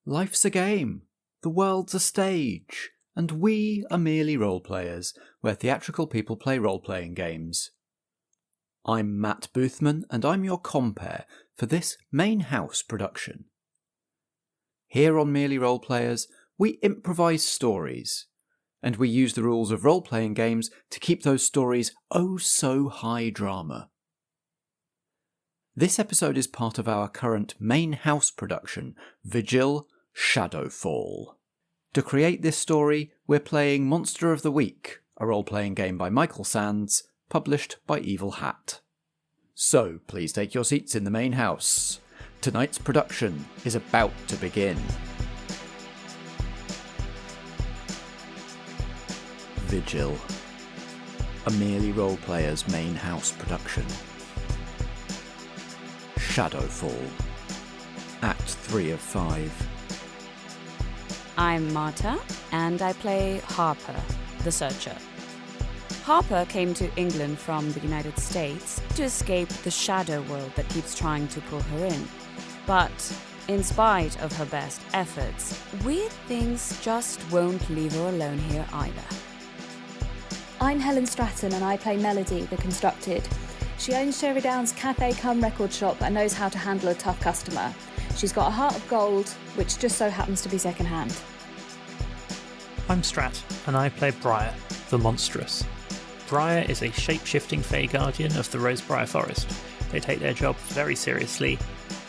Life's a game, the world's a stage, and we are merely role-players, where theatrical people play role-playing games. I'm Matt Boothman, and I'm your compere for this main house production. Here on Merely Role-Players, we improvise stories, and we use the rules of role-playing games to keep those stories oh so high drama. This episode is part of our current main house production, Vigil, Shadowfall. To create this story, we're playing Monster of the Week, a role-playing game by Michael Sands, published by Evil Hat. So, please take your seats in the main house. Tonight's production is about to begin. Vigil, a Merely Role-Players main house production. Shadowfall, Act 3 of 5. I'm Marta, and I play Harper, the Searcher. Harper came to England from the United States to escape the shadow world that keeps trying to pull her in. But, in spite of her best efforts, weird things just won't leave her alone here either. I'm Helen Stratton and I play Melody, the Constructed. She owns Sherry Down's cafe cum record shop and knows how to handle a tough customer. She's got a heart of gold, which just so happens to be second-hand. I'm Strat, and I play Briar, the Monstrous. Briar is a shape-shifting Fey Guardian of the Rosebriar Forest. They take their job very seriously,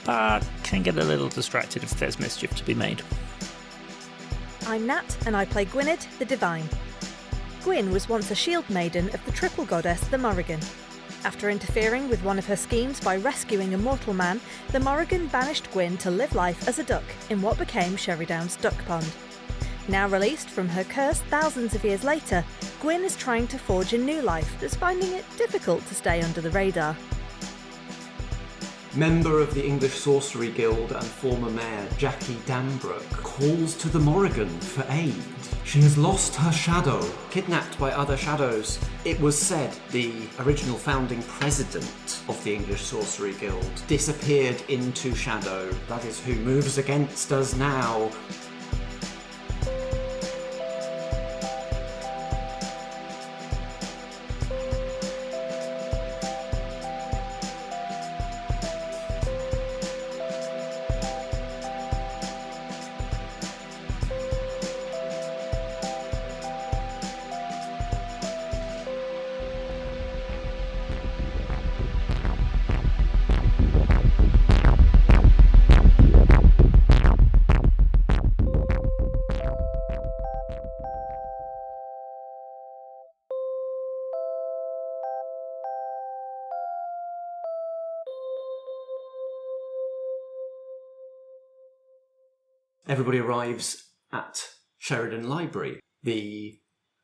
but can get a little distracted if there's mischief to be made. I'm Nat, and I play Gwynned, the Divine. Gwyn was once a Shieldmaiden of the triple goddess, the Morrigan. After interfering with one of her schemes by rescuing a mortal man, the Morrigan banished Gwyn to live life as a duck in what became Sherry Down's duck pond. Now released from her curse thousands of years later, Gwyn is trying to forge a new life that's finding it difficult to stay under the radar. Member of the English Sorcery Guild and former mayor Jackie Dambrook calls to the Morrigan for aid. She has lost her shadow, kidnapped by other shadows. It was said the original founding president of the English Sorcery Guild disappeared into shadow. That is who moves against us now. Everybody arrives at Sheridan Library. The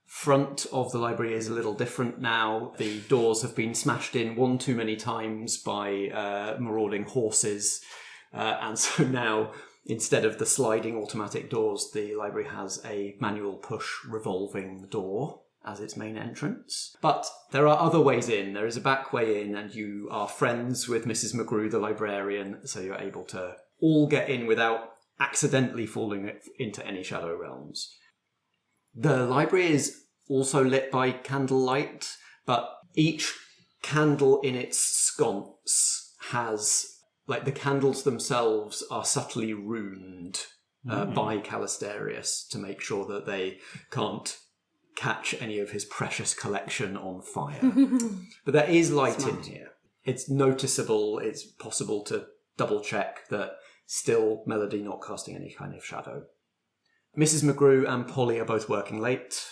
front of the library is a little different now. The doors have been smashed in one too many times by marauding horses. And so now, instead of the sliding automatic doors, the library has a manual push revolving door as its main entrance. But there are other ways in. There is a back way in, and you are friends with Mrs. McGrew, the librarian, so you're able to all get in without accidentally falling into any shadow realms. The library is also lit by candlelight, but each candle in its sconce has, the candles themselves are subtly runed by Callisterius to make sure that they can't catch any of his precious collection on fire. But there is light in here. It's noticeable, it's possible to double check that still Melody not casting any kind of shadow. Mrs. McGrew and Polly are both working late.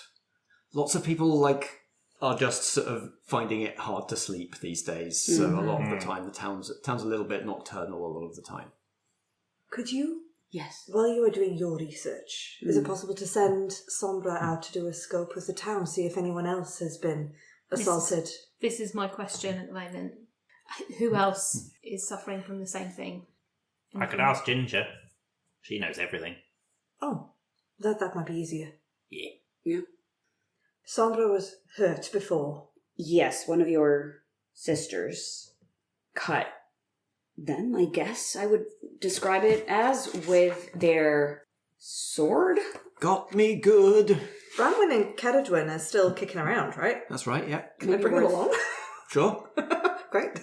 Lots of people are just sort of finding it hard to sleep these days. So a lot of the time the town's a little bit nocturnal a lot of the time. Could you? Yes. While you were doing your research, is it possible to send Sombra out to do a scope of the town, see if anyone else has been assaulted? This is my question at the moment. Who else is suffering from the same thing? I could ask Ginger. She knows everything. Oh, that might be easier. Yeah. Sombra was hurt before. Yes, one of your sisters cut then I guess I would describe it as with their sword. Got me good. Branwen and Kedadwin are still kicking around, right? That's right, yeah. Can I bring them along? Sure. Great.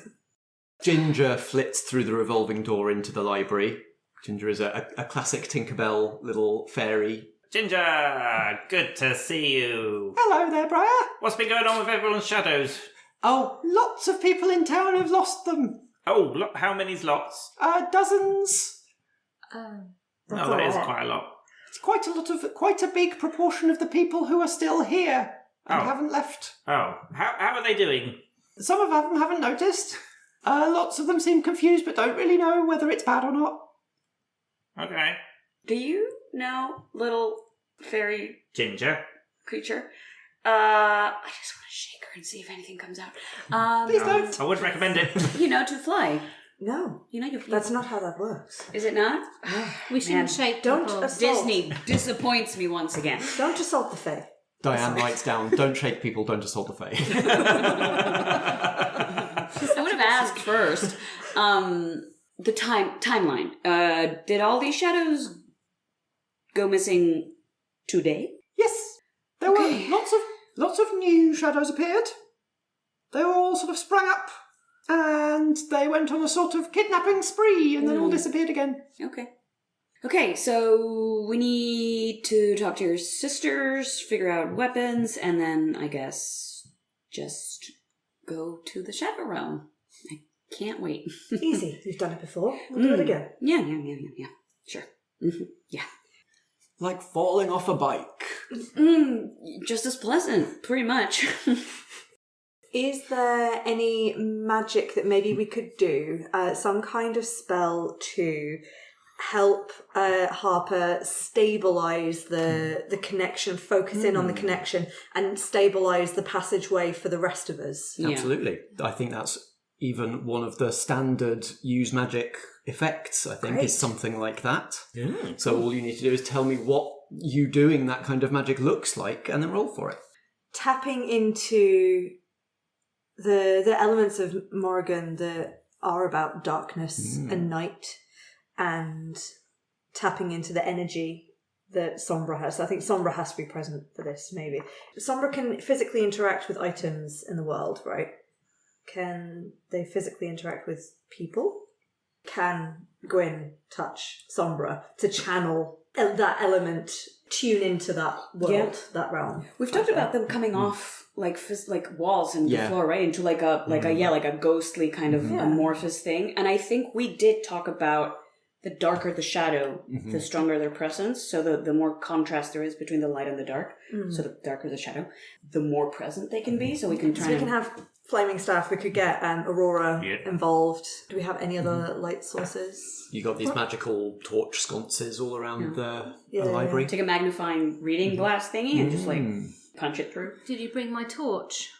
Ginger flits through the revolving door into the library. Ginger is a classic Tinkerbell little fairy. Ginger, good to see you. Hello there, Briar. What's been going on with everyone's shadows? Oh, lots of people in town have lost them. Oh, how many's lots? Dozens. That is quite a lot. It's quite a big proportion of the people who are still here and haven't left. Oh, how are they doing? Some of them haven't noticed. Lots of them seem confused but don't really know whether it's bad or not. Okay. Do you know, little fairy Ginger. creature? I just want to shake her and see if anything comes out. Please don't. I would recommend it. To fly. No. You That's not how that works. Is it not? We shouldn't shake Don't people. assault. Disney disappoints me once again. Don't assault the Fae. Diane writes down, don't shake people, don't assault the Fae. I would have asked first. The timeline. Did all these shadows go missing today? Yes. There were lots of new shadows appeared. They all sort of sprang up and they went on a sort of kidnapping spree and then all disappeared again. Okay, so we need to talk to your sisters, figure out weapons, and then, I guess, just go to the Shadow Realm. I can't wait. Easy. You've done it before. We'll do it again. Yeah. Sure. Yeah. Like falling off a bike. Just as pleasant, pretty much. Is there any magic that maybe we could do? Some kind of spell to help Harper stabilise the connection, focus in on the connection, and stabilise the passageway for the rest of us? Yeah. Absolutely. I think that's even one of the standard use magic effects, I think, is something like that. Yeah. So all you need to do is tell me what you doing that kind of magic looks like and then roll for it. Tapping into the elements of Morrigan that are about darkness and night, and tapping into the energy that Sombra has. I think Sombra has to be present for this, maybe. Sombra can physically interact with items in the world, right? Can they physically interact with people? Can Gwyn touch Sombra to channel that element, tune into that world, that realm? We've talked about them coming off like walls and the floor, right, into like a ghostly kind of amorphous thing. And I think we did talk about the darker the shadow, the stronger their presence. So the more contrast there is between the light and the dark. So the darker the shadow, the more present they can be. So we can try. So we can have flaming staff. We could get Aurora involved. Do we have any other light sources? You got these magical torch sconces all around the library. Take a magnifying reading glass thingy and just punch it through. Did you bring my torch?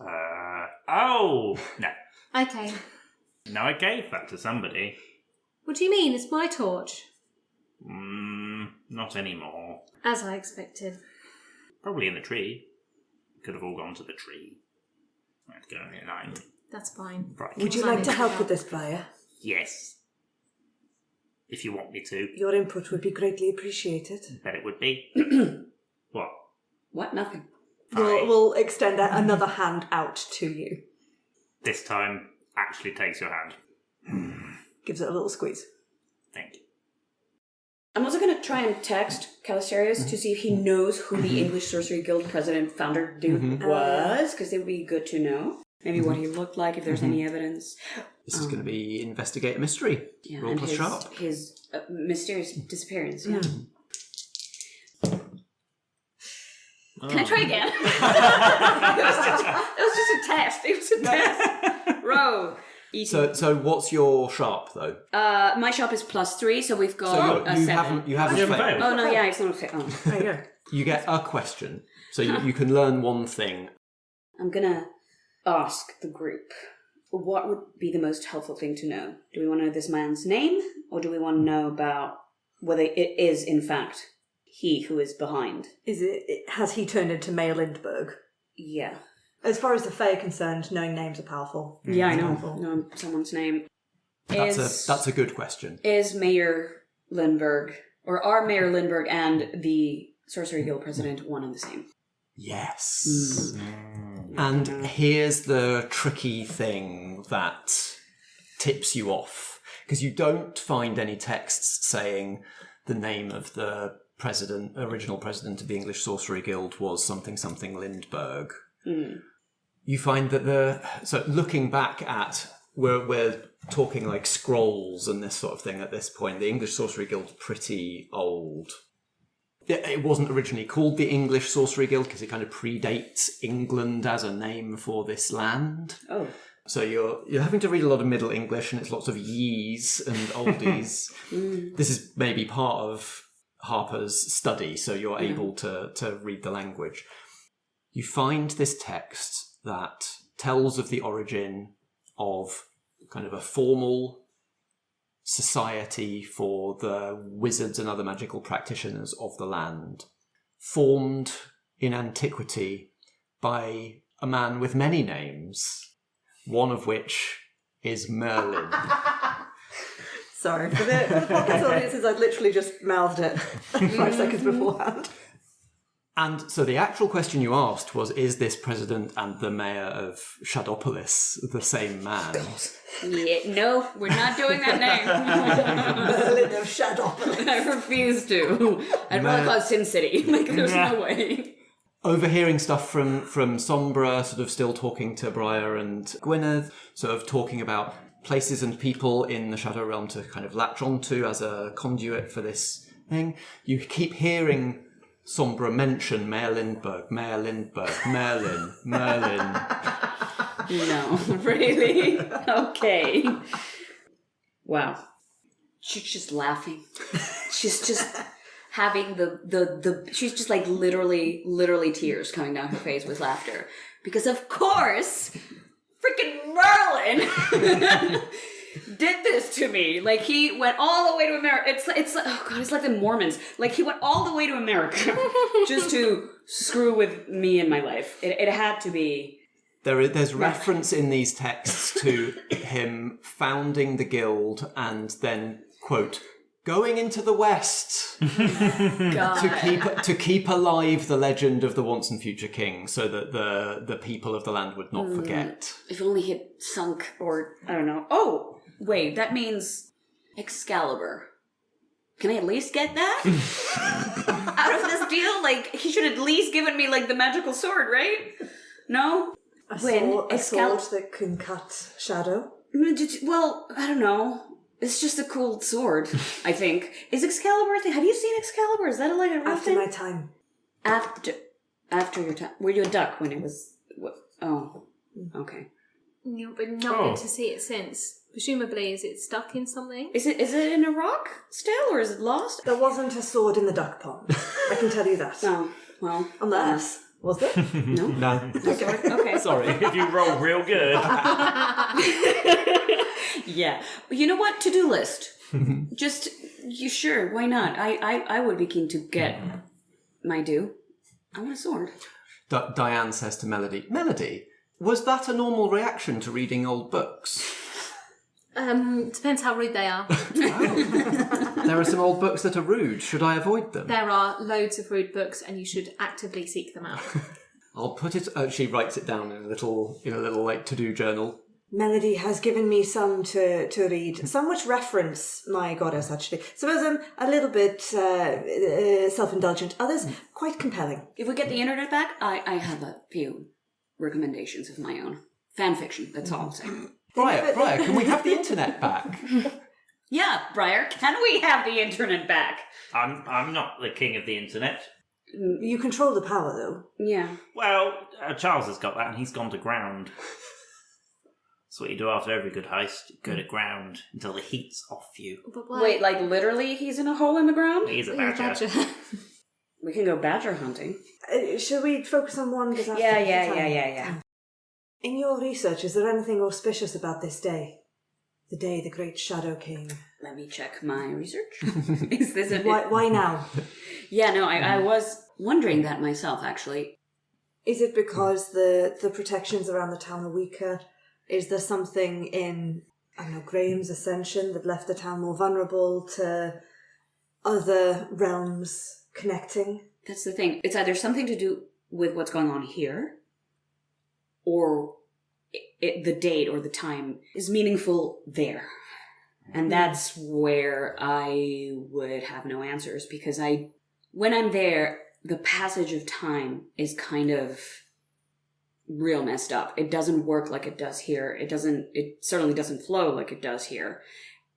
No. Okay. No, I gave that to somebody. What do you mean? It's my torch. Not anymore. As I expected. Probably in the tree. Could have all gone to the tree. Let's go in line. That's fine. Right. Would you like to help with this, Briar? Yes. If you want me to. Your input would be greatly appreciated. Bet it would be. What? What? Nothing. We'll extend another hand out to you. This time, actually takes your hand. Gives it a little squeeze. Thank you. I'm also going to try and text Calasterius to see if he knows who the English Sorcery Guild president founder dude was, because it would be good to know. Maybe what he looked like, if there's any evidence. This is going to be investigate a mystery. Roll plus sharp. His mysterious disappearance. Can I try again? It was just a test. It was a test. Row. So what's your sharp though? My sharp is +3, so we've got a 7. You haven't failed. Oh no, yeah, it's not a fail. There you go. You get a question, so you can learn one thing. I'm gonna ask the group, what would be the most helpful thing to know? Do we want to know this man's name, or do we want to know about whether it is in fact he who is behind? Has he turned into Mayor Lindbergh? Yeah. As far as the Fae are concerned, knowing names are powerful. Yeah, I know. Know someone's name. That's a good question. Is Mayor Lindbergh, or are Mayor Lindbergh and the Sorcery Guild president one and the same? Yes. And here's the tricky thing that tips you off, because you don't find any texts saying the name of the original president of the English Sorcery Guild was something Lindbergh. You find that so looking back at, we're talking like scrolls and this sort of thing at this point, the English Sorcery Guild's pretty old. It wasn't originally called the English Sorcery Guild because it kind of predates England as a name for this land. Oh. So you're having to read a lot of Middle English, and it's lots of yees and oldies. This is maybe part of Harper's study, so you're able to read the language. You find this text that tells of the origin of kind of a formal society for the wizards and other magical practitioners of the land, formed in antiquity by a man with many names, one of which is Merlin. Sorry, for the podcast audiences, I'd literally just mouthed it 5 seconds beforehand. And so the actual question you asked was, is this president and the mayor of Shadowpolis the same man? Yeah, no, we're not doing that name. Merlin of Shadowpolis. I refuse to. I'd rather call it Sin City. Like, there's no way. Overhearing stuff from Sombra, sort of still talking to Briar and Gwynned, sort of talking about places and people in the Shadow Realm to kind of latch onto as a conduit for this thing. You keep hearing Sombra mention Mayor Lindbergh, Merlin. No, really? Okay. Wow. She's just laughing. She's just having she's just like literally tears coming down her face with laughter. Because of course, freaking Merlin did this to me. Like, he went all the way to America. It's like, oh god, it's like the Mormons. Like, he went all the way to America just to screw with me in my life. It had to be. There's reference in these texts to him founding the guild and then, quote, going into the West to keep alive the legend of the once and future king, so that the people of the land would not forget. If only he had sunk, or I don't know. Oh, wait, that means Excalibur. Can I at least get that out of this deal? Like, he should at least given me like the magical sword, right? No. A sword that can cut shadow? Well, I don't know. It's just a cool sword, I think. Is Excalibur a thing? Have you seen Excalibur? Is that like a real thing? After my time. After your time. Were you a duck when it was... Oh, okay. You've been not to see it since. Presumably, is it stuck in something? Is it in a rock still, or is it lost? There wasn't a sword in the duck pond. I can tell you that. Oh, well... Unless... Was there? No? No. Okay. Sorry. If you roll real good. Yeah. You know what? To-do list. Sure, why not? I would be keen to get my due. I want a sword. Diane says to Melody, was that a normal reaction to reading old books? Depends how rude they are. Oh. There are some old books that are rude. Should I avoid them? There are loads of rude books, and you should actively seek them out. I'll put it. She writes it down in a little like to-do journal. Melody has given me some to read, some which reference my goddess, actually. Some of them a little bit self-indulgent, others quite compelling. If we get the internet back, I have a few recommendations of my own. Fan fiction, that's all I'm saying. Briar, can we have the internet back? Yeah, Briar, can we have the internet back? I'm not the king of the internet. You control the power, though. Yeah. Well, Charles has got that, and he's gone to ground. That's what you do after every good heist. You go to ground until the heat's off you. But why? Wait, like literally he's in a hole in the ground? He's a badger. We can go badger hunting. Should we focus on one? Yeah. In your research, is there anything auspicious about this day? The day the great Shadow King. Let me check my research. Is this Why now? Yeah, no, I was wondering that myself, actually. Is it because the protections around the town are weaker? Is there something in I don't know, Graham's ascension that left the town more vulnerable to other realms connecting? That's the thing. It's either something to do with what's going on here, or the date or the time is meaningful there. And that's where I would have no answers, because when I'm there, the passage of time is kind of real messed up. It doesn't work like it does here. It certainly doesn't flow like it does here.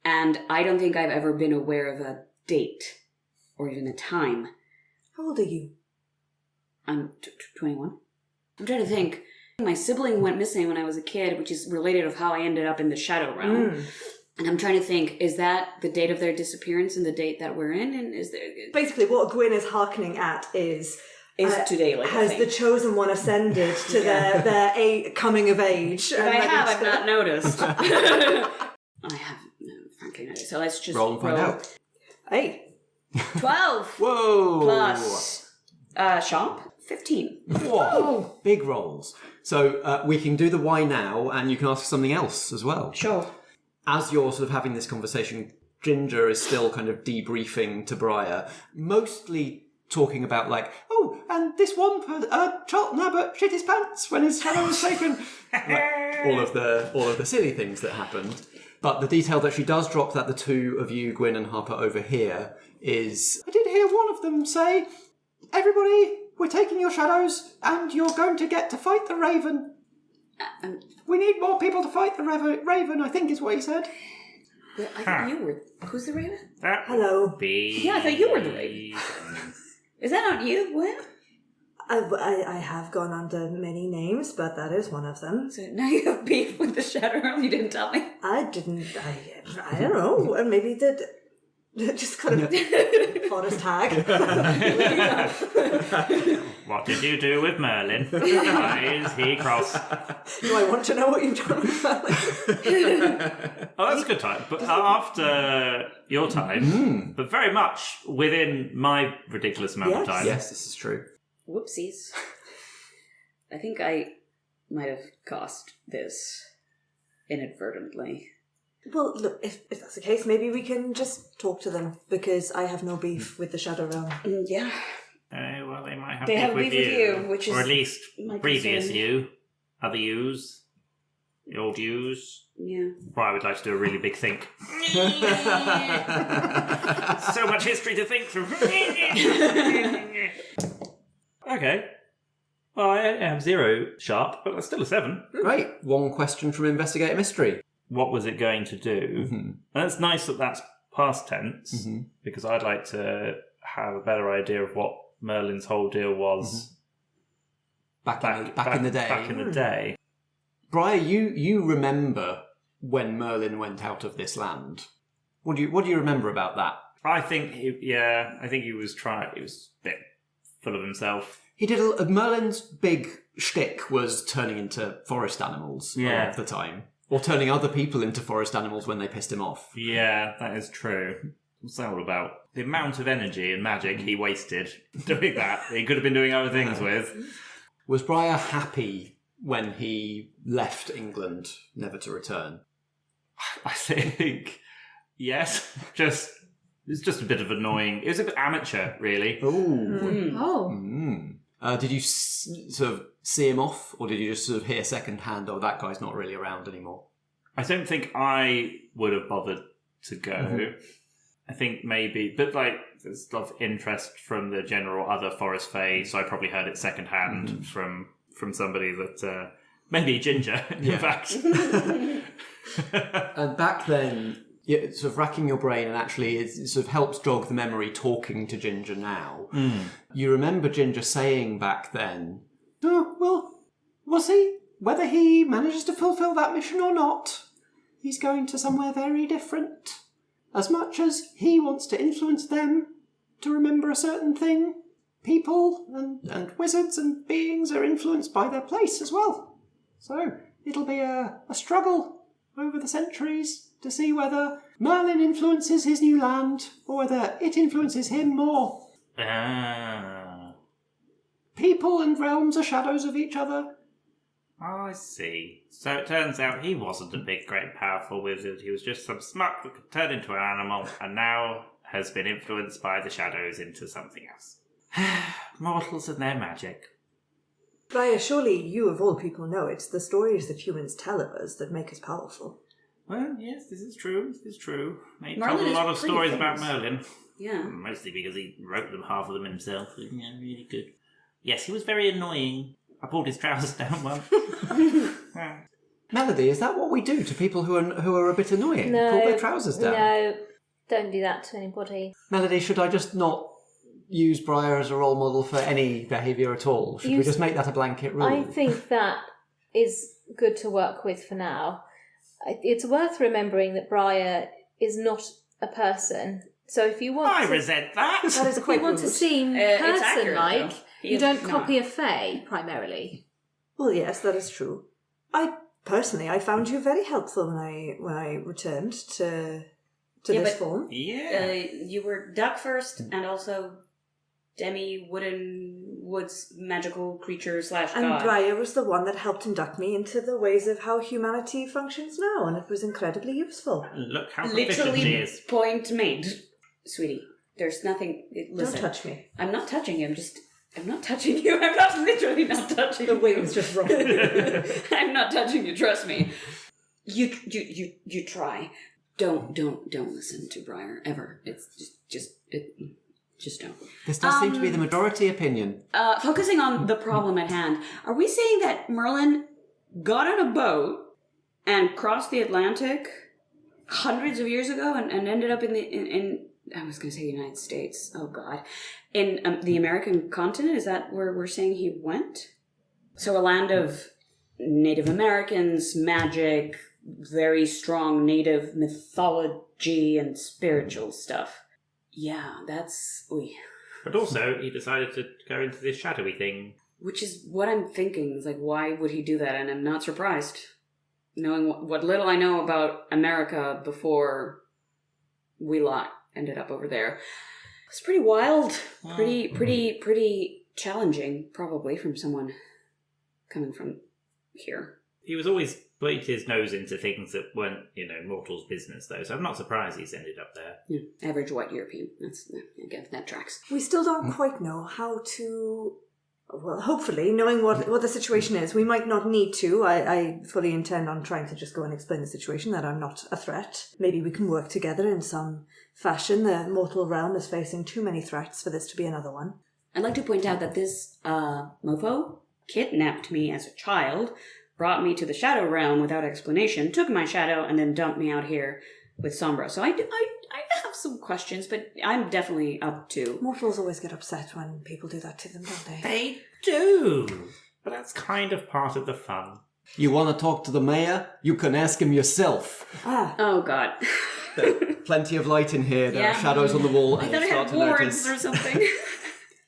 And I don't think I've ever been aware of a date or even a time. How old are you? I'm 21. I'm trying to think. My sibling went missing when I was a kid, which is related of how I ended up in the Shadow Realm. And I'm trying to think, is that the date of their disappearance and the date that we're in? And is there... Basically, what Gwynned is hearkening at is today, like, has the Chosen One ascended to their coming of age? If I've not noticed. I have, frankly, noticed. So let's just roll and find out. Hey. 12. Whoa! Plus shop, 15. Whoa! Big rolls. So we can do the why now, and you can ask something else as well. Sure. As you're sort of having this conversation, Ginger is still kind of debriefing to Briar, mostly talking about like, oh, and this one Charlton Abbott shit his pants when his shadow was taken. Like, all of the silly things that happened. But the detail that she does drop, that the two of you, Gwyn and Harper, overhear is, I did hear one of them say, everybody, we're taking your shadows and you're going to get to fight the Raven. We need more people to fight the Raven, I think is what he said. Well, I thought you were... Who's the Raven? Hello. Yeah, I thought you were the Raven. Is that not you, Whim? I have gone under many names, but that is one of them. So now you have beef with the Shadow Realm, you didn't tell me? I didn't... I don't know. Maybe just kind of forest tag. What did you do with Merlin? Why is he cross? Do I want to know what you've done with Merlin? Oh, that's a good time. But after your time, but very much within my ridiculous amount of time. Yes, this is true. Whoopsies. I think I might have caused this inadvertently. Well, look, if that's the case, maybe we can just talk to them, because I have no beef with the Shadow Realm. Yeah. Well, they might have They beef have with beef with you, which is or at least my previous concern. you, other yous, the old yous. Yeah. Well, I would like to do a really big think. So much history to think through. Okay. Well, I have 0 sharp, but that's still a 7. Great. One question from Investigate a Mystery. What was it going to do? And it's nice that that's past tense, because I'd like to have a better idea of what Merlin's whole deal was Back in the day. Back in the day. Briar, you remember when Merlin went out of this land. What do you remember about that? I think he was a bit full of himself. He did Merlin's big shtick was turning into forest animals a lot of the time. Or turning other people into forest animals when they pissed him off. Yeah, that is true. What's that all about? The amount of energy and magic he wasted doing that, he could have been doing other things with. Was Briar happy when he left England, never to return? I think, yes. It's just a bit of annoying. It was a bit amateur, really. Did you sort of see him off, or did you just sort of hear secondhand, oh, that guy's not really around anymore? I don't think I would have bothered to go. I think maybe, but like, there's a lot of interest from the general other forest fae, so I probably heard it secondhand from somebody that, maybe Ginger, in fact. And back then, sort of racking your brain, and actually it sort of helps jog the memory talking to Ginger now. You remember Ginger saying back then, oh, well, we'll see whether he manages to fulfill that mission or not. He's going to somewhere very different. As much as he wants to influence them to remember a certain thing, people and wizards and beings are influenced by their place as well. So it'll be a struggle over the centuries to see whether Merlin influences his new land or whether it influences him more. People and realms are shadows of each other. I see. So it turns out he wasn't a big, great, powerful wizard. He was just some smuck that could turn into an animal, and now has been influenced by the shadows into something else. Mortals and their magic. Briar, surely you of all people know it's the stories that humans tell of us that make us powerful. Well, yes, this is true. This is true. They Merlin told a is lot of pretty stories famous. about Merlin. Yeah. Mostly because he wrote them, half of them himself. Yeah, really good. Yes, he was very annoying. I pulled his trousers down once. Melody, is that what we do to people who are a bit annoying? No, Pull their trousers down? No, don't do that to anybody. Melody, should I just not use Briar as a role model for any behaviour at all? Should we just make that a blanket rule? I think that is good to work with for now. It's worth remembering that Briar is not a person. So if you want I resent that. That is if quite you want rude. to seem It's accurate, person-like, though. you don't copy a fae, primarily. Well, yes, that is true. I found you very helpful when I returned to this but- form. Yeah. You were duck first, and also woods magical creature / god. And Briar was the one that helped induct me into the ways of how humanity functions now, and it was incredibly useful. Look how proficient she Literally, is. point made. Sweetie, there's nothing... Listen, Don't touch me. I'm not touching you, I'm not touching you. I'm not literally not touching you. The wings just roll. I'm not touching you, trust me. You try. Don't listen to Briar, ever. It's just don't. This does seem to be the majority opinion. Focusing on the problem at hand, are we saying that Merlin got on a boat and crossed the Atlantic hundreds of years ago and ended up in I was going to say United States. Oh God, in the American continent? Is that where we're saying he went? So a land of Native Americans, magic, very strong Native mythology and spiritual stuff. Yeah, that's... But also, he decided to go into this shadowy thing. Which is what I'm thinking. It's like, why would he do that? And I'm not surprised. Knowing what little I know about America before we lot ended up over there. It's pretty wild. Pretty challenging, probably, from someone coming from here. He was always putting his nose into things that weren't, mortals' business, though, so I'm not surprised he's ended up there. Yeah, average white European. Again, that tracks. We still don't quite know how to... Well, hopefully, knowing what the situation is, we might not need to. I fully intend on trying to just go and explain the situation, that I'm not a threat. Maybe we can work together in some fashion. The mortal realm is facing too many threats for this to be another one. I'd like to point out that this mofo kidnapped me as a child, brought me to the shadow realm without explanation, took my shadow, and then dumped me out here with Sombra. So I have some questions, but I'm definitely up to... Mortals always get upset when people do that to them, don't they? They do! But that's kind of part of the fun. You want to talk to the mayor? You can ask him yourself. Oh, God. There's plenty of light in here. There are shadows on the wall. I and thought you I start had to wards notice. or something.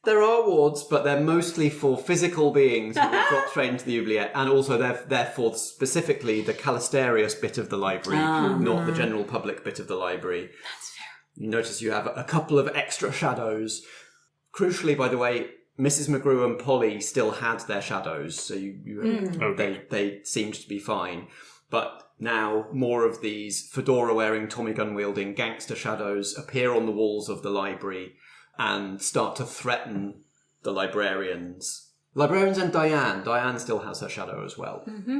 There are wards, but they're mostly for physical beings who will drop straight into the oubliette, and also they're for specifically the Callisterius bit of the library, not the general public bit of the library. That's fair. You notice you have a couple of extra shadows. Crucially, by the way, Mrs. McGrew and Polly still had their shadows, so they seemed to be fine. But now more of these fedora-wearing, Tommy gun-wielding gangster shadows appear on the walls of the library and start to threaten the librarians. Librarians and Diane. Diane still has her shadow as well. Mm-hmm.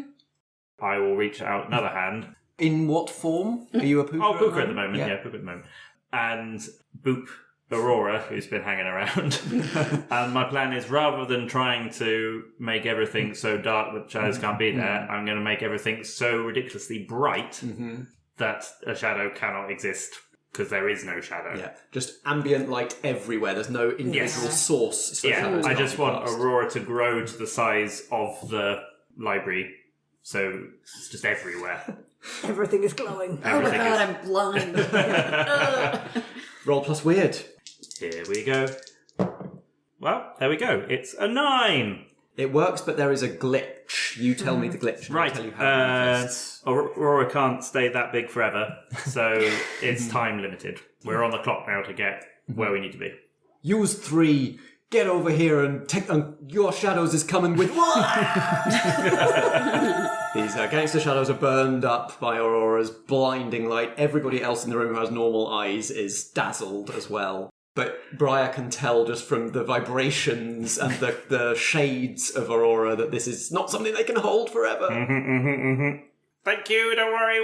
I will reach out another hand. In what form? Are you a Pooker? Oh, Pooker at the moment. Yeah, Pooker at the moment. And Boop Aurora, who's been hanging around. And my plan is, rather than trying to make everything so dark that shadows can't be there, I'm going to make everything so ridiculously bright that a shadow cannot exist. Because there is no shadow. Yeah, just ambient light everywhere. There's no individual source. So I just want Aurora to grow to the size of the library. So it's just everywhere. Everything is glowing. Everything oh my God, I'm blind. Roll plus weird. Here we go. Well, there we go. It's a 9. It works, but there is a glitch. You tell me the glitch. And Right. I'll tell you how it manifests. Aurora can't stay that big forever, so it's time limited. We're on the clock now to get where we need to be. Use 3 get over here and take... your shadows is coming with... These gangster shadows are burned up by Aurora's blinding light. Everybody else in the room who has normal eyes is dazzled as well. But Briar can tell just from the vibrations and the shades of Aurora that this is not something they can hold forever. Thank you, don't worry,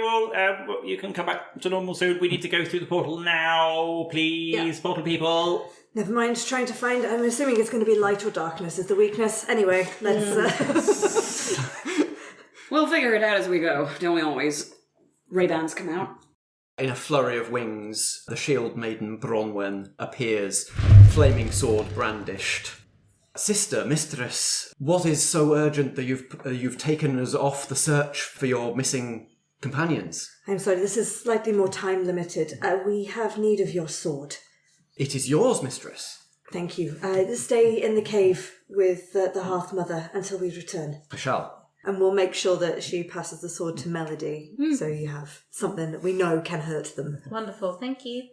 you can come back to normal soon. We need to go through the portal now, please, portal people. Never mind trying to find... I'm assuming it's going to be light or darkness is the weakness. Anyway, let's... We'll figure it out as we go, don't we always? Ray-Bans come out. In a flurry of wings, the Shieldmaiden Bronwyn appears, flaming sword brandished. Sister, mistress, what is so urgent that you've taken us off the search for your missing companions? I'm sorry, this is slightly more time limited. We have need of your sword. It is yours, mistress. Thank you. Stay in the cave with the Hearth Mother until we return. I shall. And we'll make sure that she passes the sword to Melody, so you have something that we know can hurt them. Wonderful, thank you.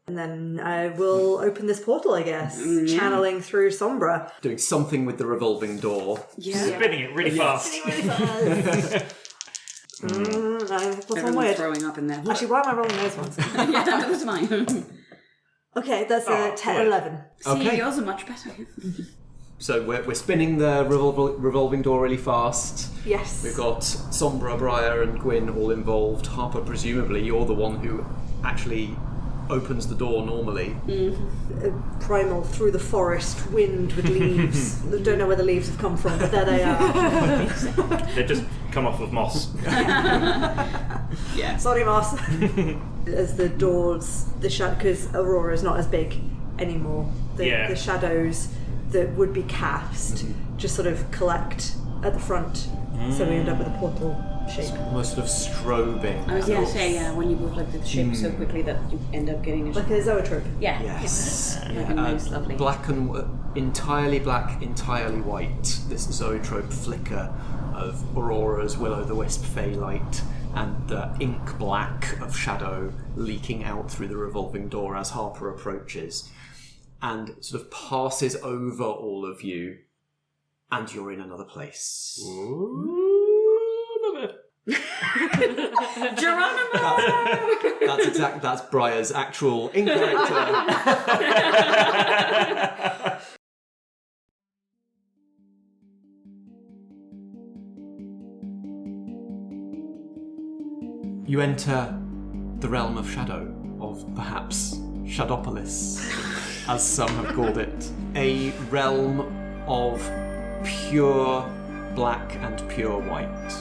And then I will open this portal, I guess, channeling through Sombra. Doing something with the revolving door. Yeah. Spinning it really fast. Spinning really fast. What's one word? Throwing up in there. Actually, why am I rolling those ones? Yeah, that was mine. Okay, that's a 10, 11. See, yours are much better. So we're spinning the revolving door really fast. Yes. We've got Sombra, Briar and Gwyn all involved. Harper, presumably, you're the one who actually opens the door normally. Primal through the forest, wind with leaves. Don't know where the leaves have come from, but there they are. They've just come off of moss. Yeah. Sorry, moss. As the doors, because Aurora's not as big anymore, the shadows that would be cast just sort of collect at the front, so we end up with a portal shape. Almost sort of strobing. I was going to say, when you move like the shape so quickly that you end up getting like a zoetrope. Yeah. Yes. Nice, lovely. Black and entirely black, entirely white. This zoetrope flicker of Aurora's will-o'-the-wisp fey light, and the ink black of shadow leaking out through the revolving door as Harper approaches, and sort of passes over all of you, and you're in another place. Geronimo! That's Briar's actual in character. You enter the realm of shadow, of perhaps Shadopolis, as some have called it. A realm of pure black and pure white.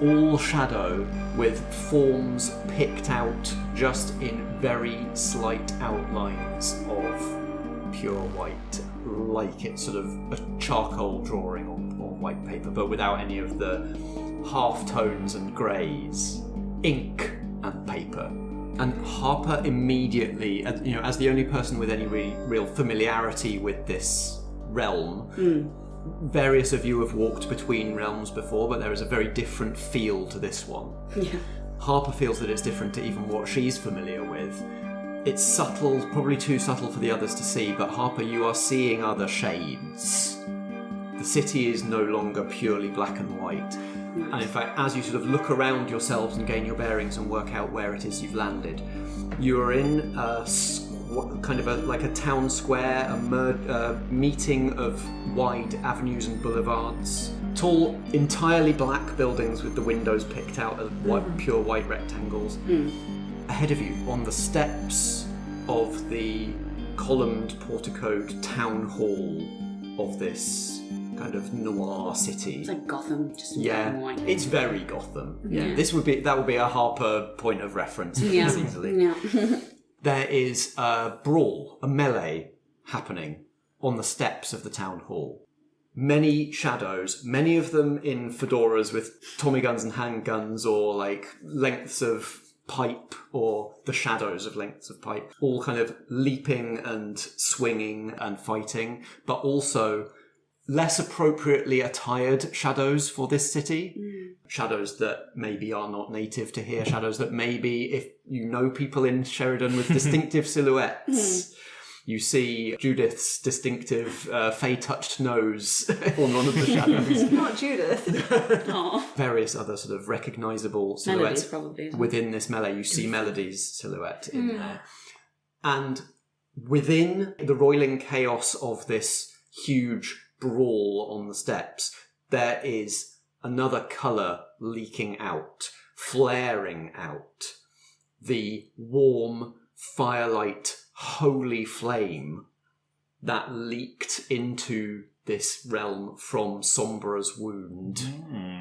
All shadow with forms picked out just in very slight outlines of pure white, like it's sort of a charcoal drawing on white paper, but without any of the half tones and greys. Ink and paper. And Harper immediately, as the only person with any real familiarity with this realm, various of you have walked between realms before, but there is a very different feel to this one. Yeah. Harper feels that it's different to even what she's familiar with. It's subtle, probably too subtle for the others to see, but Harper, you are seeing other shades. The city is no longer purely black and white. And in fact, as you sort of look around yourselves and gain your bearings and work out where it is you've landed, you are in a like a town square, a meeting of wide avenues and boulevards. Tall, entirely black buildings with the windows picked out as pure white rectangles. Ahead of you, on the steps of the columned porticoed town hall of this kind of noir city. It's like Gotham, just in yeah, black and white. It's very Gotham. Yeah. That would be a Harper point of reference easily. Yeah. There is a brawl, a melee happening on the steps of the town hall. Many shadows, many of them in fedoras with Tommy guns and handguns, or like lengths of pipe, or the shadows of lengths of pipe, all kind of leaping and swinging and fighting, but also less appropriately attired shadows for this city. Shadows that maybe are not native to here, shadows that maybe, if you know people in Sheridan with distinctive silhouettes, You see Judith's distinctive fey-touched nose on one of the shadows. Not Judith. Various other sort of recognisable silhouettes. Melodies, probably. Within this melee, you see Melodies' silhouette in there. And within the roiling chaos of this huge brawl on the steps, there is another colour leaking out, flaring out. The warm, firelight, holy flame that leaked into this realm from Sombra's wound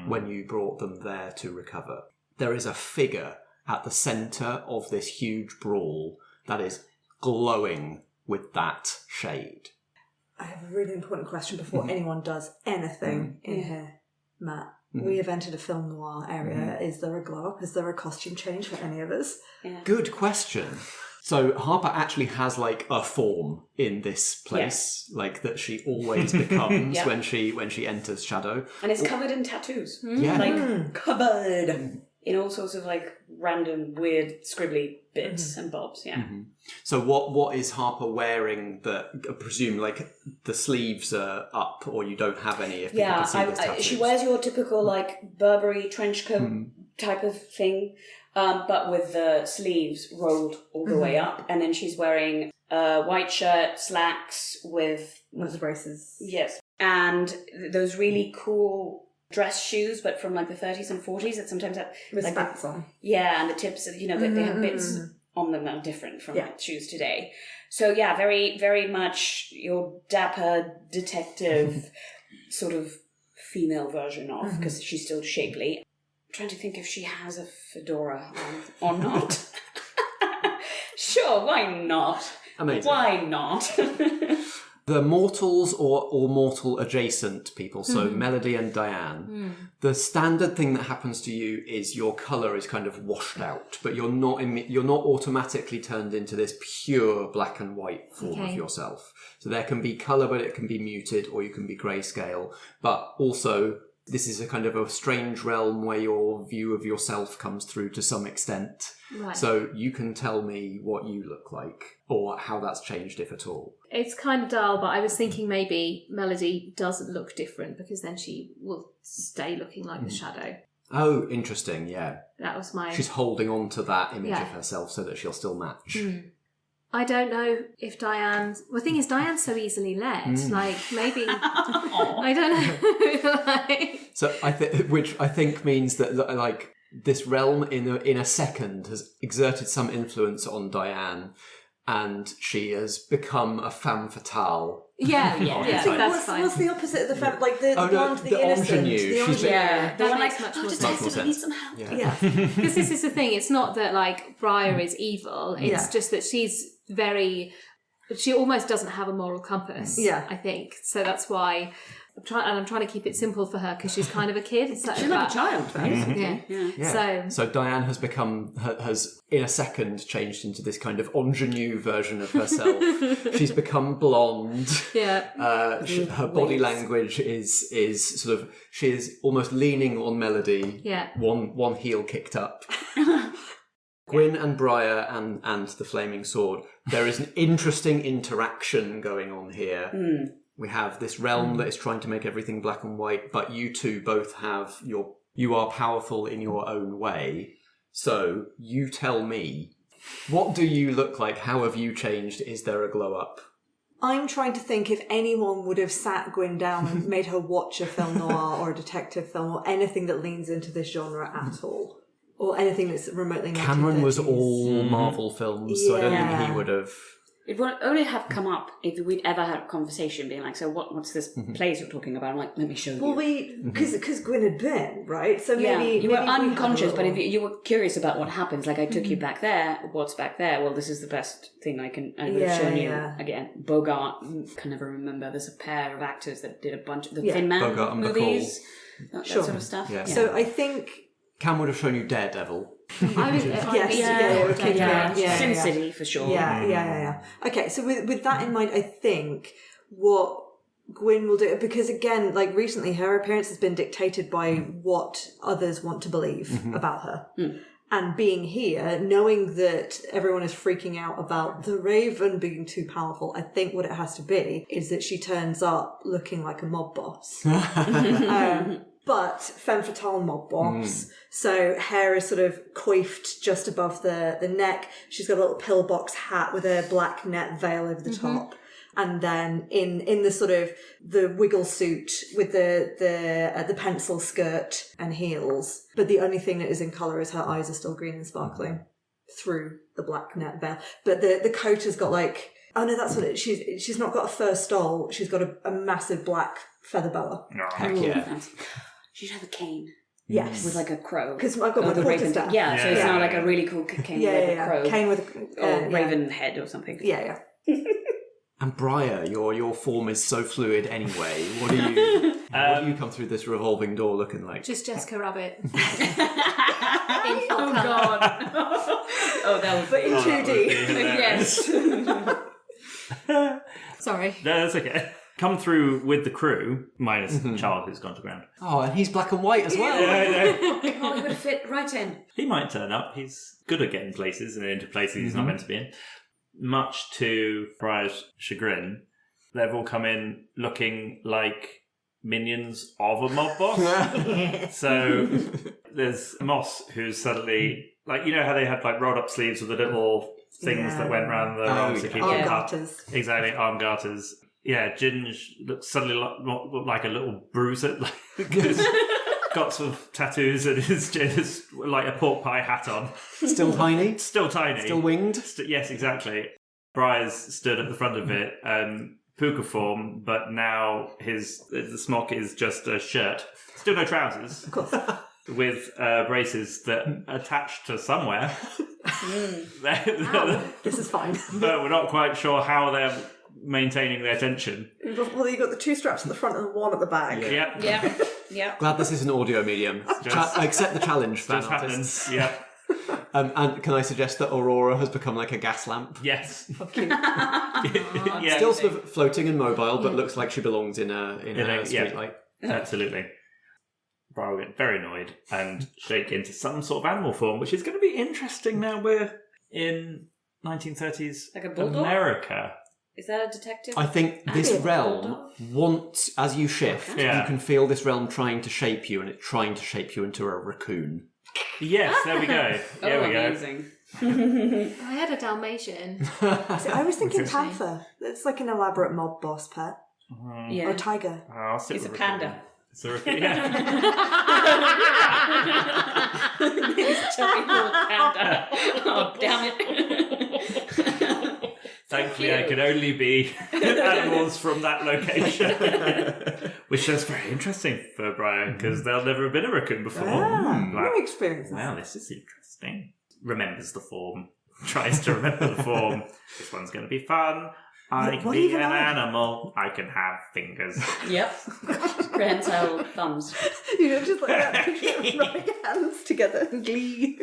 when you brought them there to recover. There is a figure at the centre of this huge brawl that is glowing with that shade. I have a really important question before anyone does anything in here, Matt. We have entered a film noir area. Is there a glow up? Is there a costume change for any of us? Yeah. Good question. So Harper actually has like a form in this place, like that she always becomes when she enters Shadow, and it's covered in tattoos. Yeah, Like covered in all sorts of like random weird scribbly bits and bobs. Yeah. So what is Harper wearing? That I presume like the sleeves are up, or you don't have any. If people can see these tattoos. She wears your typical like Burberry trench coat type of thing, but with the sleeves rolled all the way up, and then she's wearing a white shirt, slacks with With braces. yes, and those really cool dress shoes, but from like the 30s and 40s that sometimes have With like spats on. yeah, and the tips, they have bits on them that are different from like, shoes today. So yeah, very, very much your dapper detective sort of female version of, because she's still shapely. I'm trying to think if she has a fedora on or not. Sure, why not? Amazing. Why not? The mortals or mortal adjacent people, so Melody and Diane, the standard thing that happens to you is your colour is kind of washed out, but you're not automatically turned into this pure black and white form of yourself. So there can be colour, but it can be muted, or you can be grayscale. But also, this is a kind of a strange realm where your view of yourself comes through to some extent. Right. So you can tell me what you look like, or how that's changed, if at all. It's kind of dull, but I was thinking maybe Melody doesn't look different because then she will stay looking like the shadow. Oh, interesting, yeah. That was my... She's holding on to that image of herself so that she'll still match. I don't know if Diane's... Well, the thing is, Diane's so easily led. Like, maybe... I don't know. Like... So, which I think means that, like, this realm in a second has exerted some influence on Diane, and she has become a femme fatale. Yeah, that's fine. What's the opposite of the femme? Like the blonde, the innocent, ingenue. the ingenue. Yeah, the that one makes like, much more detective, sense. I need some help. Yeah. Because this is the thing. It's not that, like, Briar is evil. It's just that she's very... She almost doesn't have a moral compass, I think. So that's why... I'm trying to keep it simple for her because she's kind of a kid. It's She's like a child, right? Yeah. So Diane has has in a second changed into this kind of ingenue version of herself. She's become blonde. Yeah. Her body language is sort of, she is almost leaning on Melody. Yeah. One heel kicked up. Gwyn and Briar and the Flaming Sword. There is an interesting interaction going on here. We have this realm that is trying to make everything black and white, but you two both have you are powerful in your own way. So you tell me, what do you look like? How have you changed? Is there a glow up? I'm trying to think if anyone would have sat Gwynned down and made her watch a film noir or a detective film or anything that leans into this genre at all. Or anything that's remotely... Cameron was all Marvel films, so I don't think he would have... It would only have come up if we'd ever had a conversation being like, so what's this place you're talking about? I'm like, let me show you. Well, because Gwyn had been, right? So maybe... you were unconscious, but if you were curious about what happens, like I took you back there, what's back there? Well, this is the best thing I would have shown you. Again, Bogart, can never remember. There's a pair of actors that did a bunch of the Thin Man Bogart and movies, that sort of stuff. Yeah. So I think... Cam would have shown you Daredevil. Sin City for sure. Yeah. Okay, so with that in mind, I think what Gwyn will do, because again, like recently, her appearance has been dictated by what others want to believe about her, And being here, knowing that everyone is freaking out about the Raven being too powerful, I think what it has to be is that she turns up looking like a mob boss. But femme fatale mob boss. So hair is sort of coiffed just above the neck. She's got a little pillbox hat with a black net veil over the top. And then in the sort of the wiggle suit with the pencil skirt and heels. But the only thing that is in colour is her eyes are still green and sparkling through the black net veil. But the coat has got like, oh no, that's what it is. She's not got a fur stole. She's got a massive black feather boa. Heck yeah. She should have a cane. Yes. With like a crow. Because I've got my quarter staff. Yeah, so it's not like a really cool cane with a crow. Cane with a raven head or something. Yeah. And Briar, your form is so fluid anyway. What do you come through this revolving door looking like? Just Jessica Rabbit. Oh God! Oh, that was but in 2D. Yes. Sorry. No, that's okay. Come through with the crew, minus the child who's gone to ground. Oh, and he's black and white as well. Yeah, Oh, he would fit right in. He might turn up. He's good at getting places and into places he's not meant to be in. Much to Briar's chagrin, they've all come in looking like minions of a mob boss. So there's Moss, who's suddenly, like, you know how they had like rolled up sleeves with the little things that went round the arms to keep them up. Exactly, arm garters. Yeah, Ginge looks suddenly like a little bruiser. Like, got some tattoos and is like a pork pie hat on. Still tiny? Still tiny. Still winged? Yes, exactly. Briar's stood at the front of it, puka form, but now the smock is just a shirt. Still no trousers. Of course. With braces that attach to somewhere. This is fine. But we're not quite sure how they're maintaining their tension. Well, you've got the two straps at the front and one at the back. Yeah. Glad this is an audio medium. Accept the challenge, fan artists. Yeah. And can I suggest that Aurora has become like a gas lamp? Yes. Yeah. Still sort of floating and mobile, but looks like she belongs in a streetlight. Absolutely. Briar will get very annoyed and shake into some sort of animal form, which is going to be interesting now we're in 1930s like a bulldog? America. Is that a detective? I think this realm, as you shift, you can feel this realm trying to shape you, and it's trying to shape you into a raccoon. Yes, there we go. There we amazing. I had a Dalmatian. I was thinking panther. It's like an elaborate mob boss pet. Yeah. Or tiger. It's a panda. It's a raccoon. Yeah. He's a chubby little panda. Oh, damn it. Thankfully, I can only be animals from that location. Which is very interesting for Brian, because they'll never have been a raccoon before. No experience. Wow, this is interesting. Remembers the form. Tries to remember the form. This one's going to be fun. I can be an animal. I can have fingers. Yep. Prehensile thumbs. You know, just like that picture of rubbing hands together in glee.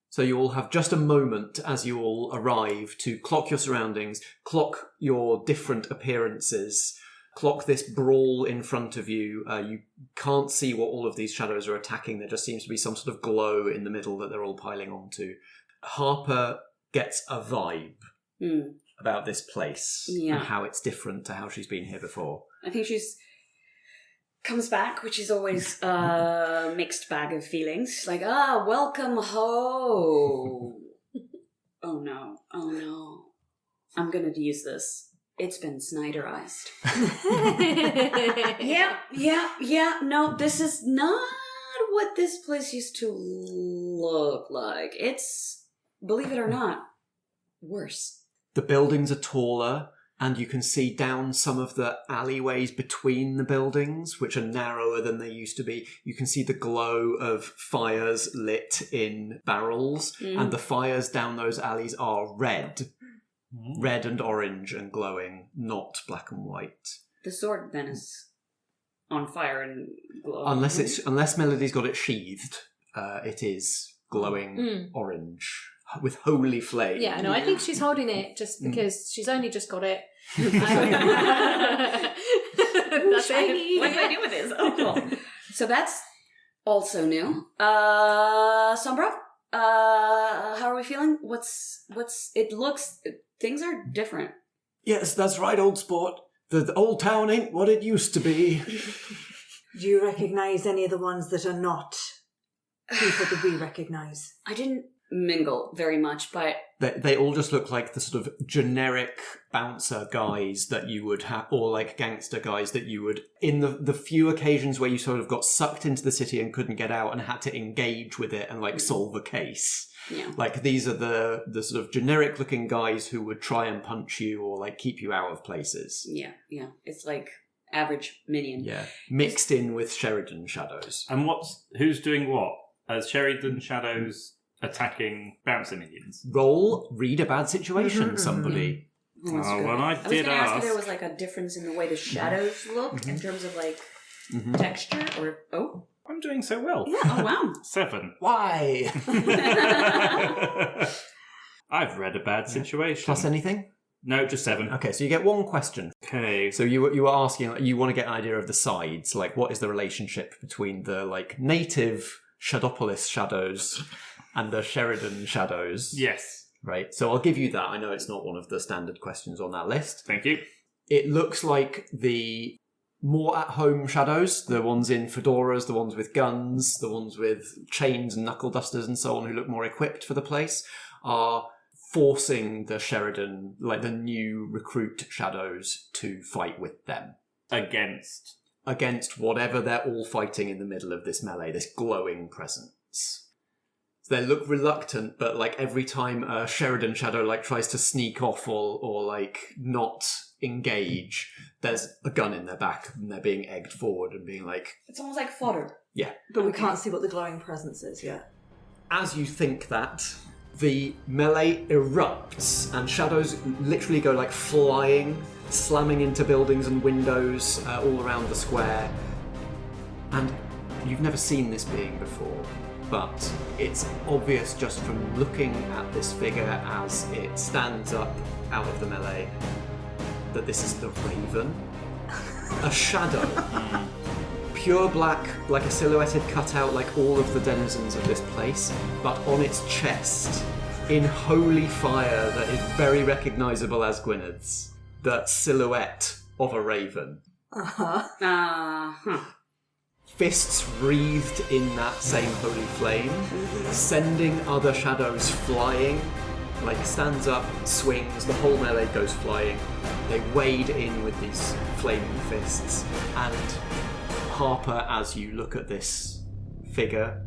So you all have just a moment as you all arrive to clock your surroundings, clock your different appearances, clock this brawl in front of you. You can't see what all of these shadows are attacking. There just seems to be some sort of glow in the middle that they're all piling onto. Harper gets a vibe about this place and how it's different to how she's been here before. I think she's comes back, which is always a mixed bag of feelings. Like, welcome home. Oh no. I'm gonna use this. It's been Snyderized. Yeah. No, this is not what this place used to look like. It's, believe it or not, worse. The buildings are taller, and you can see down some of the alleyways between the buildings, which are narrower than they used to be. You can see the glow of fires lit in barrels, and the fires down those alleys are red. Red and orange and glowing, not black and white. The sword then is on fire and glowing. Unless Melody's got it sheathed, it is glowing orange with holy flame. Yeah, no, I think she's holding it just because she's only just got it. That's shiny. What do I do with this? Oh, cool. So that's Also new. Sombra? How are we feeling? Things are different. Yes, that's right, old sport. The old town ain't what it used to be. Do you recognise any of the ones that are not people that we recognise? I didn't mingle very much, but... They all just look like the sort of generic bouncer guys that you would have, or like gangster guys that you would, in the few occasions where you sort of got sucked into the city and couldn't get out and had to engage with it and like solve a case. Yeah. Like these are the sort of generic looking guys who would try and punch you or like keep you out of places. Yeah. It's like average minion. Yeah. Mixed in with Sheridan shadows. And who's doing what? Sheridan shadows attacking bouncer minions. Read a bad situation, somebody. Well, I was going to ask if there was like a difference in the way the shadows look in terms of like texture or... I'm doing so well. Yeah. Oh, wow. 7. Why? I've read a bad situation. Plus anything? No, just 7. Okay, so you get one question. Okay. So you were asking, you want to get an idea of the sides, like what is the relationship between the like native Shadopolis shadows and the Sheridan shadows? Yes. Right, so I'll give you that. I know it's not one of the standard questions on that list. Thank you. It looks like the more at-home shadows, the ones in fedoras, the ones with guns, the ones with chains and knuckle dusters and so on, who look more equipped for the place, are forcing the Sheridan, like the new recruit shadows, to fight with them. Against whatever they're all fighting in the middle of this melee, this glowing presence. So they look reluctant, but like every time a Sheridan shadow like tries to sneak off or like not engage, there's a gun in their back and they're being egged forward and being like... It's almost like fodder. Yeah. But we can't see what the glowing presence is yet. As you think that, the melee erupts and shadows literally go like flying, slamming into buildings and windows all around the square. And you've never seen this being before, but it's obvious just from looking at this figure as it stands up out of the melee that this is the Raven. A shadow. Pure black, like a silhouetted cutout like all of the denizens of this place, but on its chest, in holy fire that is very recognisable as Gwynned's, the silhouette of a raven. Fists wreathed in that same holy flame, sending other shadows flying. Like stands up, swings, the whole melee goes flying. They wade in with these flaming fists. And Harper, as you look at this figure,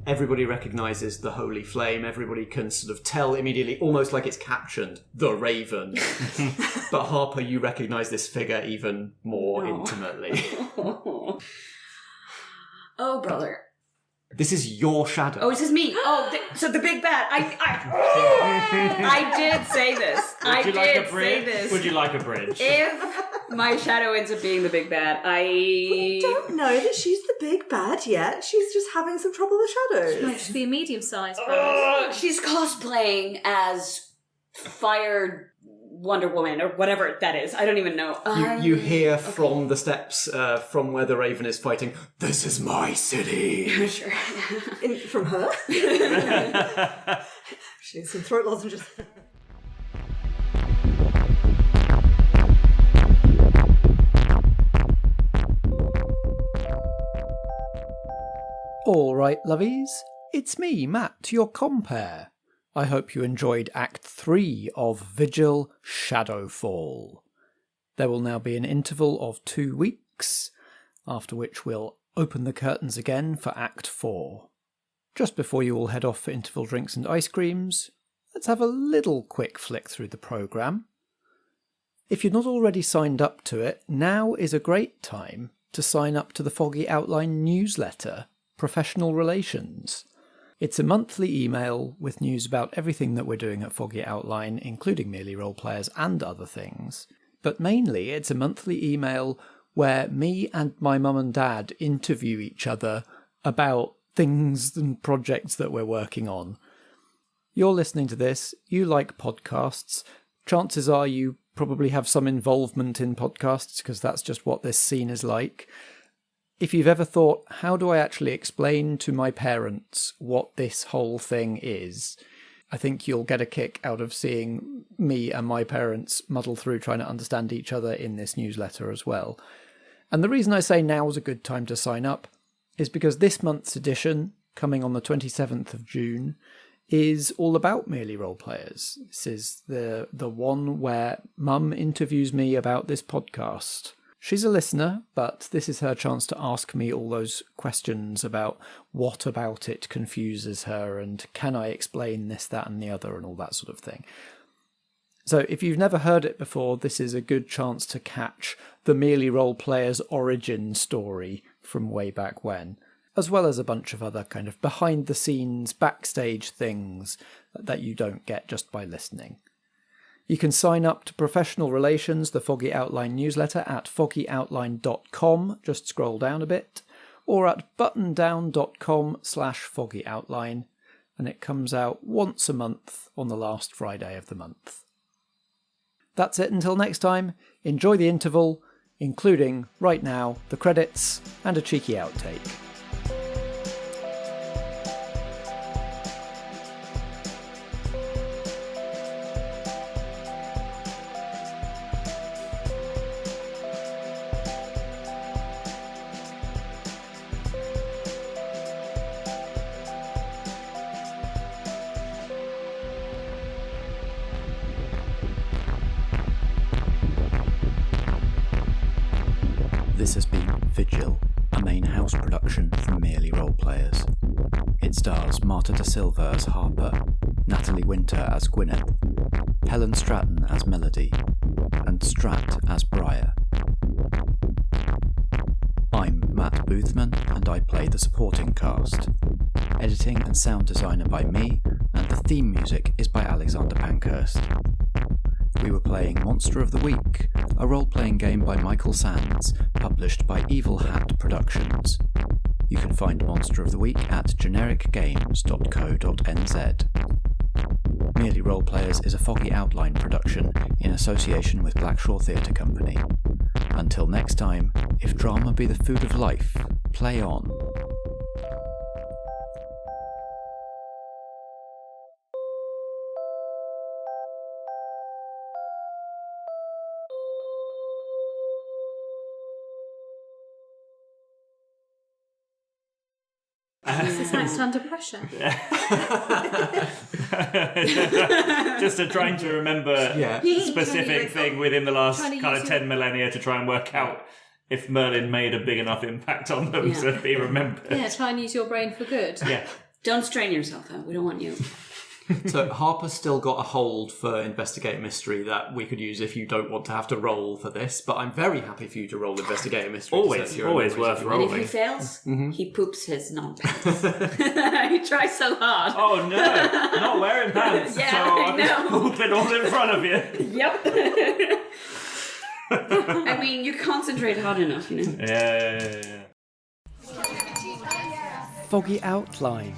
everybody recognises the holy flame. Everybody can sort of tell immediately, almost like it's captioned, the Raven. But Harper, you recognise this figure even more intimately. Oh, brother. This is your shadow. Oh, this is me. Oh, so the big bad. I did say this. Would you like a bridge? If my shadow ends up being the big bad, We don't know that she's the big bad yet. She's just having some trouble with shadows. Might just be a medium-sized. She's cosplaying as Fire Wonder Woman or whatever that is. I don't even know. You hear from the steps from where the Raven is fighting, "This is my city." Sure. From her? She needs some throat lozenges. All right, lovies. It's me, Matt, your compere. I hope you enjoyed Act 3 of Vigil, Shadowfall. There will now be an interval of 2 weeks, after which we'll open the curtains again for Act 4. Just before you all head off for interval drinks and ice creams, let's have a little quick flick through the programme. If you're not already signed up to it, now is a great time to sign up to the Foggy Outline newsletter, Professional Relations. It's a monthly email with news about everything that we're doing at Foggy Outline, including merely role players and other things. But mainly it's a monthly email where me and my mum and dad interview each other about things and projects that we're working on. You're listening to this, you like podcasts. Chances are you probably have some involvement in podcasts because that's just what this scene is like. if you've ever thought, how do I actually explain to my parents what this whole thing is, I think you'll get a kick out of seeing me and my parents muddle through trying to understand each other in this newsletter as well. And the reason I say now's a good time to sign up is because this month's edition, coming on the 27th of June, is all about merely role players. This is the one where Mum interviews me about this podcast. She's a listener, but this is her chance to ask me all those questions about what about it confuses her and can I explain this, that and the other and all that sort of thing. So if you've never heard it before, this is a good chance to catch the merely role player's origin story from way back when, as well as a bunch of other kind of behind the scenes, backstage things that you don't get just by listening. You can sign up to Professional Relations, the Foggy Outline newsletter, at foggyoutline.com, just scroll down a bit, or at buttondown.com/foggyoutline, and it comes out once a month on the last Friday of the month. That's it until next time. Enjoy the interval, including, right now, the credits and a cheeky outtake. This has been Vigil, a main house production from Merely Roleplayers. It stars Marta da Silva as Harper, Natalie Winter as Gwynned, Helen Stratton as Melody, and Strat as Briar. I'm Matt Boothman, and I play the supporting cast. Editing and sound designer by me, and the theme music is by Alexander Pankhurst. We were playing Monster of the Week, a role-playing game by Michael Sands, published by Evil Hat Productions. You can find Monster of the Week at genericgames.co.nz. Merely Roleplayers is a Foggy Outline production in association with Blackshaw Theatre Company. Until next time, if drama be the food of life, play on. This is nice under pressure. Just trying to remember a specific thing within the last kind of 10 millennia to try and work out if Merlin made a big enough impact on them to be remembered. Yeah, try and use your brain for good. Yeah. Don't strain yourself, though. We don't want you. So Harper's still got a hold for Investigate Mystery that we could use if you don't want to have to roll for this, but I'm very happy for you to roll Investigate Mystery. Always worth rolling. And if he fails, he poops his non-pants. He tries so hard. Oh no, not wearing pants. Yeah, so I'm just pooping all in front of you. Yep. I mean, you concentrate hard enough, you know. Yeah. Foggy Outline.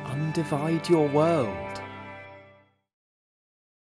Undivide your world.